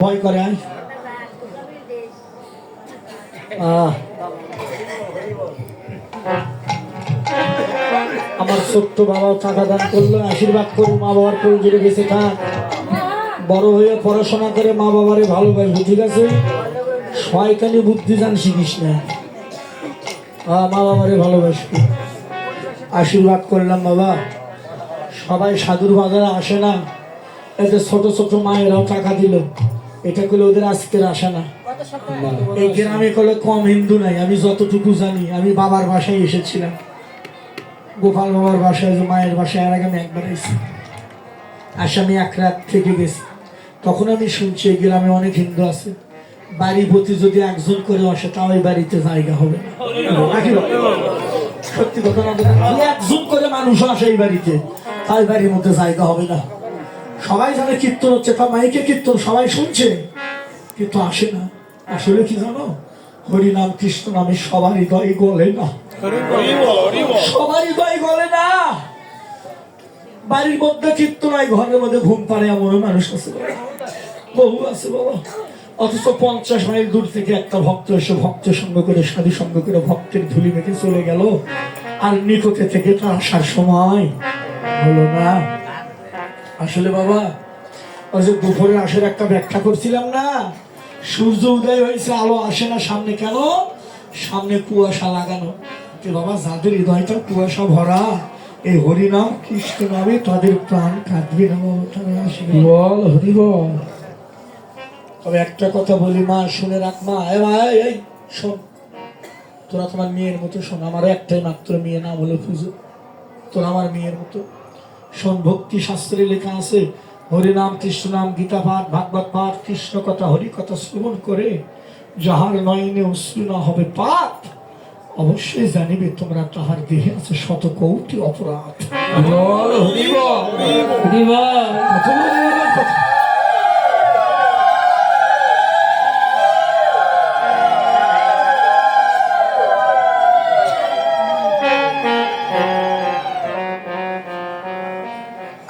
ভয় করে আমার ছোট্ট বাবা টাকা দান করলো, আশীর্বাদ করো মা বাবার পরিচয় বেঁচে থাক, বড় হয়ে পড়াশোনা করে মা বাবারে ভালোবাসবো, ঠিক আছে? শয়তানি বুদ্ধি জান শিখিস না, মা বাবারে ভালোবাসবি। আশীর্বাদ করলাম বাবা। সবাই সাধুর বাজারে আসে না, এদের ছোট ছোট মায়েরাও টাকা দিল, এটা করলে ওদের আজকের আসে না। এই গ্রামে করলে কম হিন্দু নাই, আমি যতটুকু জানি। আমি বাবার বাসায় এসেছিলাম, গোপাল বাবার বাসায়, মায়ের বাসায়। আর আগে আমি একবার এসেছি, আসামি এক রাত থেকে গেছি। তখন আমি শুনছি এই গ্রামে অনেক হিন্দু আছে, বাড়ি প্রতি যদি একজন করে আসে তাও এই বাড়িতে জায়গা হবে না। সত্যি কথা না, একজন করে মানুষ আসে এই বাড়িতে, তাই বাড়ির মধ্যে জায়গা হবে না। সবাই জানে কীর্তন হচ্ছে, তা মাইকে কীর্তন সবাই শুনছে, কিন্তু আসে না। আসলে কি জানো, হরি নাম কৃষ্ণ নামে সবার হৃদয় গলে না, সবার হৃদয় গলে না। বাড়ির মধ্যে কীর্তন হয়, ঘরের মধ্যে ঘুম পাড়ে এমন মানুষ আছে, বহু আছে বাবা। অথচ 50 মাইল দূর থেকে একটা ভক্ত এসে ভক্তের সঙ্গ করে, সাধু সঙ্গ করে ভক্তের ধুলি মেখে চলে গেল, আর নিকটে থেকে তো আসার সময় হলো না। আসলে বাবা, ওই যে দুপুরে আসার একটা ব্যাখ্যা করছিলাম না, সূর্য উদয় হয়েছে, আলো আসে না সামনে, কেন? সামনে কুয়াশা লাগানো। বাবা, যাদের হৃদয়টা কুয়াশা ভরা, এই হরিনাম কৃষ্ণ নামে তাদের প্রাণ কাঁদবে না বাবা, তারা আসবে। বল হরি বল। তবে একটা কথা বলি মা, শুনে রাখ মা, এই শোন, তোরা তোমার মেয়ের মতো শোন। আমারও একটাই মাত্র মেয়ে, নাম হলো পুজো। তোরা আমার মেয়ের মতো শোন। ভক্তি শাস্ত্রে লেখা আছে, হরিনাম কৃষ্ণ নাম, গীতা পাঠ, ভাগবত পাঠ, কৃষ্ণ কথা হরি কথা শ্রবণ করে যাহার নয়নে অশ্রু না হবে পাপ, অবশ্যই জানিবে তোমরা তাহার দেহে আছে শত কোটি অপরাধ।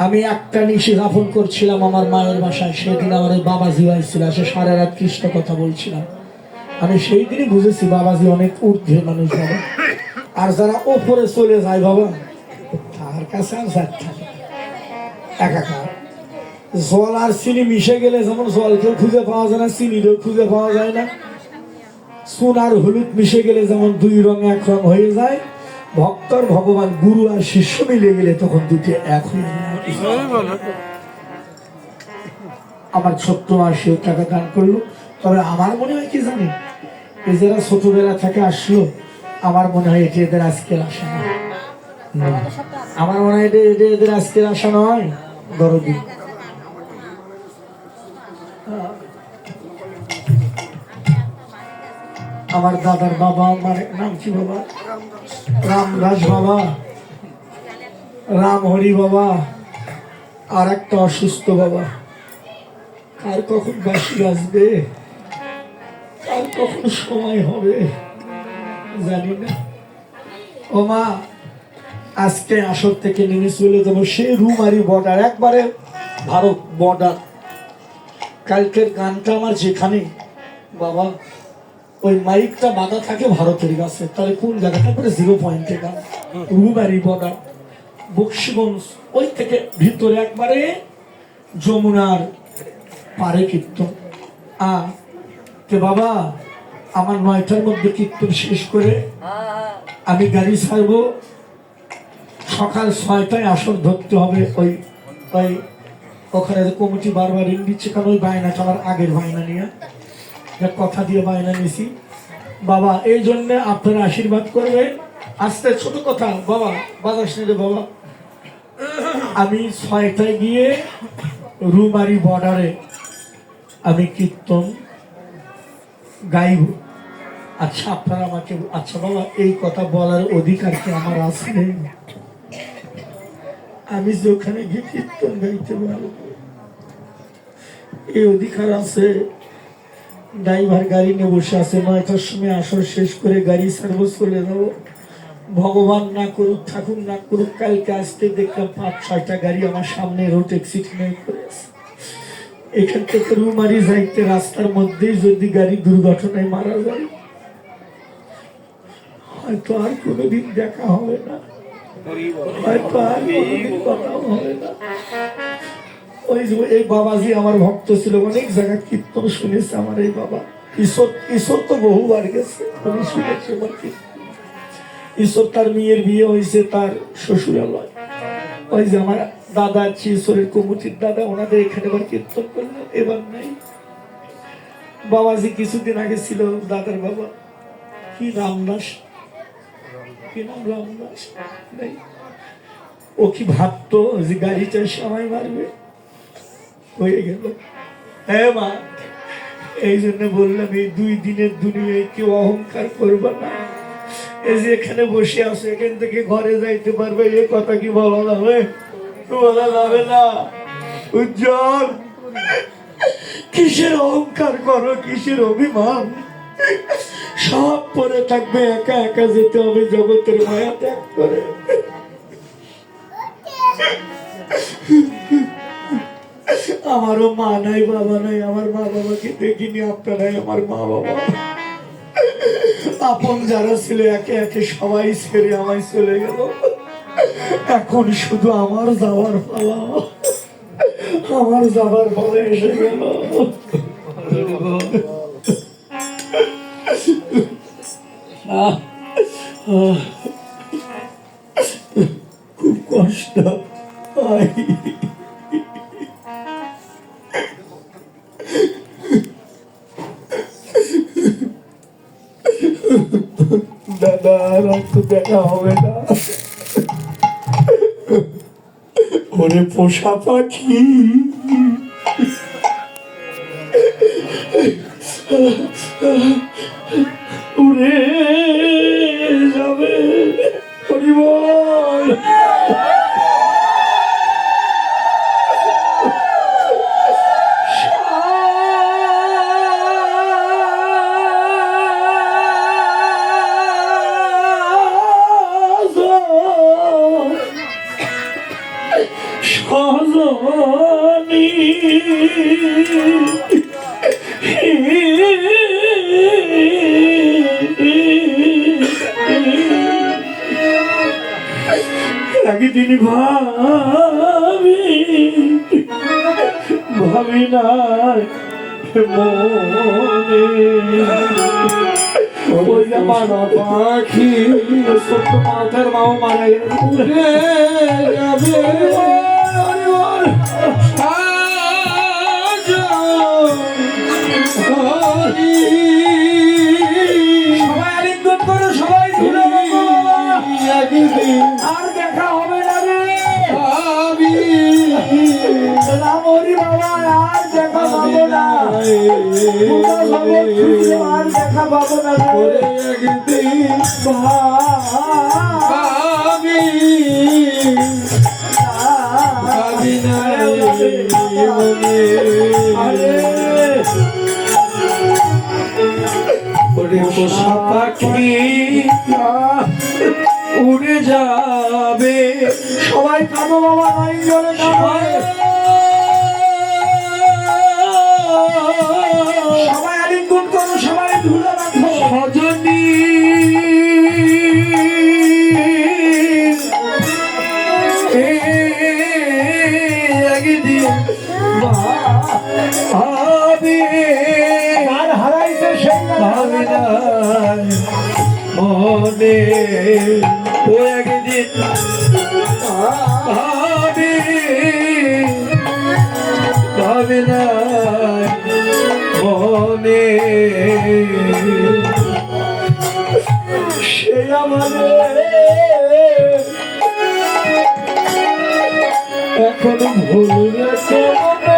আমি একটা নিশি যাপন করছিলাম আমার মায়ের বাসায়, সেদিন আমার ওই বাবাজি হয়েছিল, সে সারা রাত কৃষ্ণ কথা বলছিলাম। আমি সেই দিনই বুঝেছি বাবাজি অনেক ঊর্ধ্বে মানুষ বাবা, আর যারা ওপরে চলে যায় বাবা, তার কাছে আর যার থাকে একাকার। জল আর চিনি মিশে গেলে যেমন জলকেও খুঁজে পাওয়া যায় না, চিনিরও খুঁজে পাওয়া যায় না। চুন আর হলুদ মিশে গেলে যেমন দুই রং এক রং হয়ে যায়, ভক্তর ভগবান গুরু আর শিষ্য মিলে গেলে তখন দুটি এক হয়ে যায়। আমার ছোট্ট মা সেও টাকা দান করলো। তবে আমার মনে হয় কি জানি, এই যারা ছোটবেলা থেকে আসলো, আমার মনে হয় এটি এদের আজকের আশা না। আমার মনে হয় এদের আজকের আশা নয়, দরদি। আমার দাদার বাবা, আমার নাম কি বাবা, রামদাস বাবা, রাম হরি বাবা, আর একটা অসুস্থ বাবা। কার কখন বাসি আসবে, কার কখন সময় হবে জানি না। ও মা, আজকে আসর থেকে নেমে চলে যাবো সেই রুমারি বর্ডার, একবারে ভারত বর্ডার। কালকের গানটা আমার যেখানে বাবা, ওই মাইকটা বাঁধা থাকে ভারতের কাছে, তাহলে কোন জায়গাটা করে 0 পয়েন্টে গান, রুমারি বর্ডার, বক্সিগঞ্জ, ওই থেকে ভিতরে একবারে যমুনার পারে কীর্তন। বাবা, আমার 9টার মধ্যে কীর্তন শেষ করে আমি গাড়ি ছাড়বো, সকাল 6টায় আসর ধরতে হবে। ওই ওই ওখানে কমিটি বারবার ঋণ দিচ্ছে, কারণ ওই বায়নাটা আমার আগের বায়না নিয়ে, কথা দিয়ে বায়না নিয়েছি বাবা। এই জন্যে আপনারা আশীর্বাদ করবেন। আস্তে ছোট কথা বাবা, বাজাস নিলে বাবা, আমি 6টায় গিয়ে রুমারি বর্ডারে আমি কীর্তন গাইব। আচ্ছা আপনারা আমাকে, আচ্ছা বাবা, এই কথা বলার অধিকার কি আমার আছে? আমি যে ওখানে গিয়ে কীর্তন গাইতে পারবো, এই অধিকার আছে? ড্রাইভার গাড়ি নিয়ে বসে আছে, 9টার সময় আসর শেষ করে গাড়ি সার্ভিস চলে যাবো। ভগবান না করুক, ঠাকুর না করুক, কালকে আসতে দেখলাম 5-6টা গাড়ি আমার সামনে রোড অ্যাক্সিডেন্ট করে আছে। এখান থেকে রুমারি যাইতে রাস্তার মধ্যেই যদি গাড়ি দুর্ঘটনায় মারা যায়, হয়তো আর কোনোদিন দেখা হবে না, হয়তো আর কোনোদিন কথা হবে না। ওই যে এই বাবাজি আমার ভক্ত ছিল, অনেক জায়গায় কীর্তন শুনেছে আমার এই বাবা। ঈশ্বর ঈশ্বর তো বহুবার গেছে, আমি শুনেছি আমার কীর্তন। ঈশ্বর তার মেয়ের বিয়ে হয়েছে তার শ্বশুরালয়, ওই যে আমার দাদা আছে ঈশ্বরের কমিটির দাদা, ওনাদের এখানে এবার কীর্তন করলো, এবার নাই। বাবাজি কিছুদিন আগে ছিল, দাদার বাবা কি রামদাস, কি নাম রামদাস নাই, ও কি ভাবতো যে গাড়িটা সময় মারবে, হয়ে গেল। হ্যাঁ মা, এই জন্য বললাম এই 2 দিনের দুনিয়ায় কেউ অহংকার করবে না। এই যে এখানে বসে আছে, এখান থেকে ঘরে যাইতে পারবে, এ কথা কি বলা যাবে? বলা যাবে না। উজ্জ্বল, কিসের অহংকার করো, কিসের অভিমান? সব পরে থাকবে, একা একা যেতে হবে জগতের মায়া ত্যাগ করে। আমারও মা নাই, বাবা নাই, আমার মা বাবাকে দেখিনি, আপনারাই আমার মা বাবা। আপন যারা ছিল একে একে সবাই ছেড়ে আমায় চলে গেল, এখন শুধু আমার যাওয়ার পালা, আমার যাবার পালা এসে গেল। খুব কষ্ট হয়। দাদা আর তো দেখা হবে না। ওরে পোষা পাখি, উড়ে যাবে। হরি বল। একদিন ভাবি না মনে, ওই আমার পাখি সত্য মাথার মাও মারা যাবে। সবাই আলিঙ্গন করো, সবাই আর দেখা হবে না রে রামরি বাবা, আর দেখা পাবো না, আর দেখা পাবো না রে। একদিন ভাবি না ওরে পোষা পাখি উড়ে যাবে। সবাই কাঁদো বাবা, নাই জলে সবাই আলিঙ্গন করো, সবাই ধুলো রাখো। সজনী একদিন ভাবে আর হারাইছে সেই ভাবে না মনে, ও একদিন ভাবে ভাবে না মনে, সে আমাদের এখন ভুল গেছে মনে।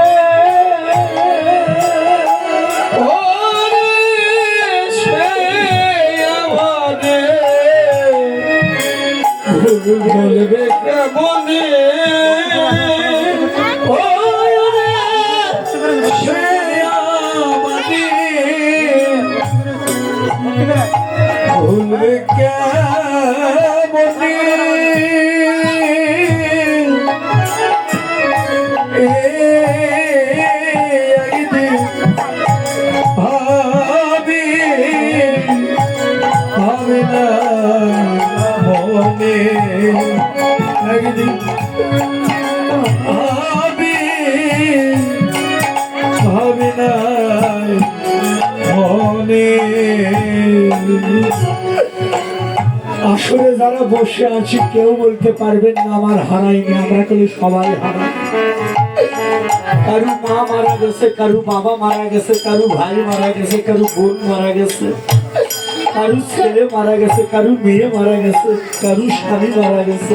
বলবে কেমনে ভুলবে কেমনে যারা বসে আছি কেউ বলতে পারবেন না আমার হারাইনি, আমরা কলি সবাই হারাই। কারু মা মারা গেছে, কারু বাবা মারা গেছে, কারু ভাই মারা গেছে, কারু বোন মারা গেছে, কারু ছেলে মারা গেছে, কারু মেয়ে মারা গেছে, কারু স্বামী মারা গেছে,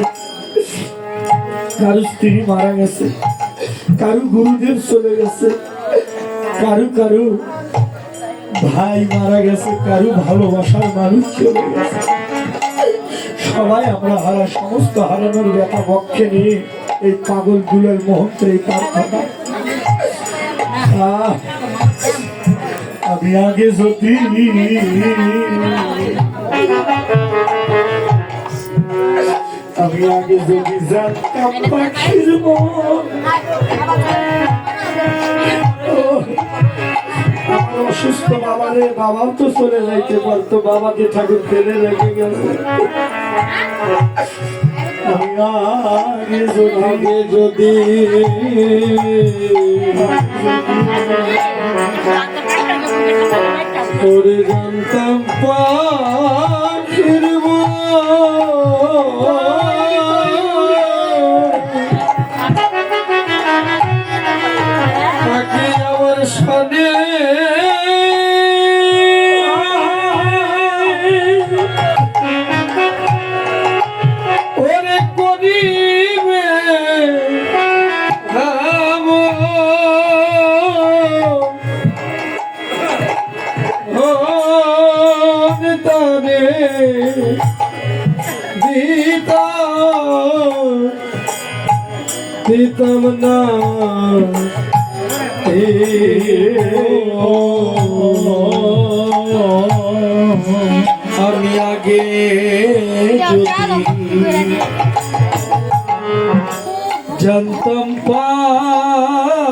কারু স্ত্রী মারা গেছে, কারু গুরুদেব চলে গেছে, কারু কারু ভাই মারা গেছে, কারু ভালোবাসার মানুষ চলে গেছে। সবাই আমরা হারা, সমস্ত হারানোর ব্যথা পক্ষে নিয়ে এই পাগল গুলের মুহূর্তে এই প্রার্থনা। আমি আগে যদি আমি আগে যদি জানতাম পাখির মন, আমার অসুস্থ বাবারে, বাবাও তো চলে যাইতে পারতো, বাবাকে ঠাকুর ফেলে রেখে গেছে। আমি আগে যদি তোরে জানতাম পাখির পাখি আমার সামনে ওরে করিবে রাম তারে দিতাম না আমি আগে জানতাম পাখির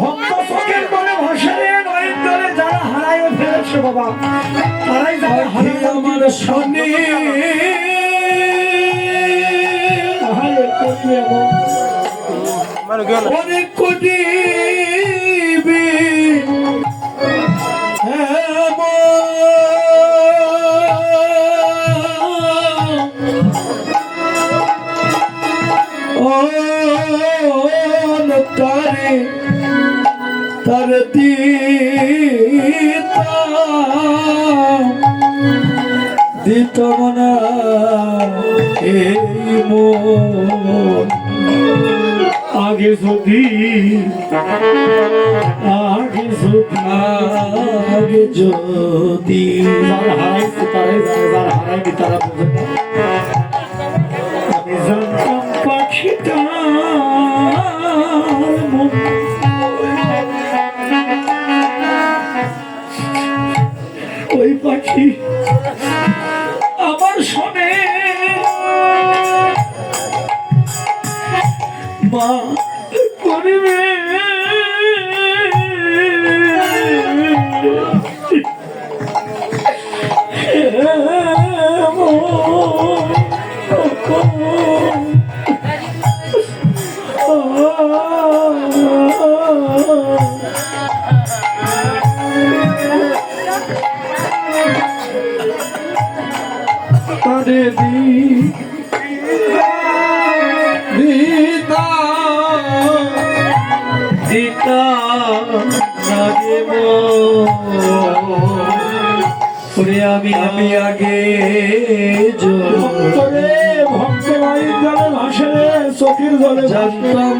ভক্ত চোখের মনে ভাসারে নয়নজলে যারা হারায় ফেলেছে বাবা, তারাই যারা হারিয়ে আমার সামনে অনেক কোটি তারে তার দিতাম না এই মন আগে যদি যারা হারাইছে তারাই জানে, যারা হারাইনি তারা বোঝে না। আমি জানতাম পাখিটা ওই পাখি আমার শোনে মা করিবে তারে আমি আগে ভক্ত ভাই জলে ভাসে চোখের জলে জানতাম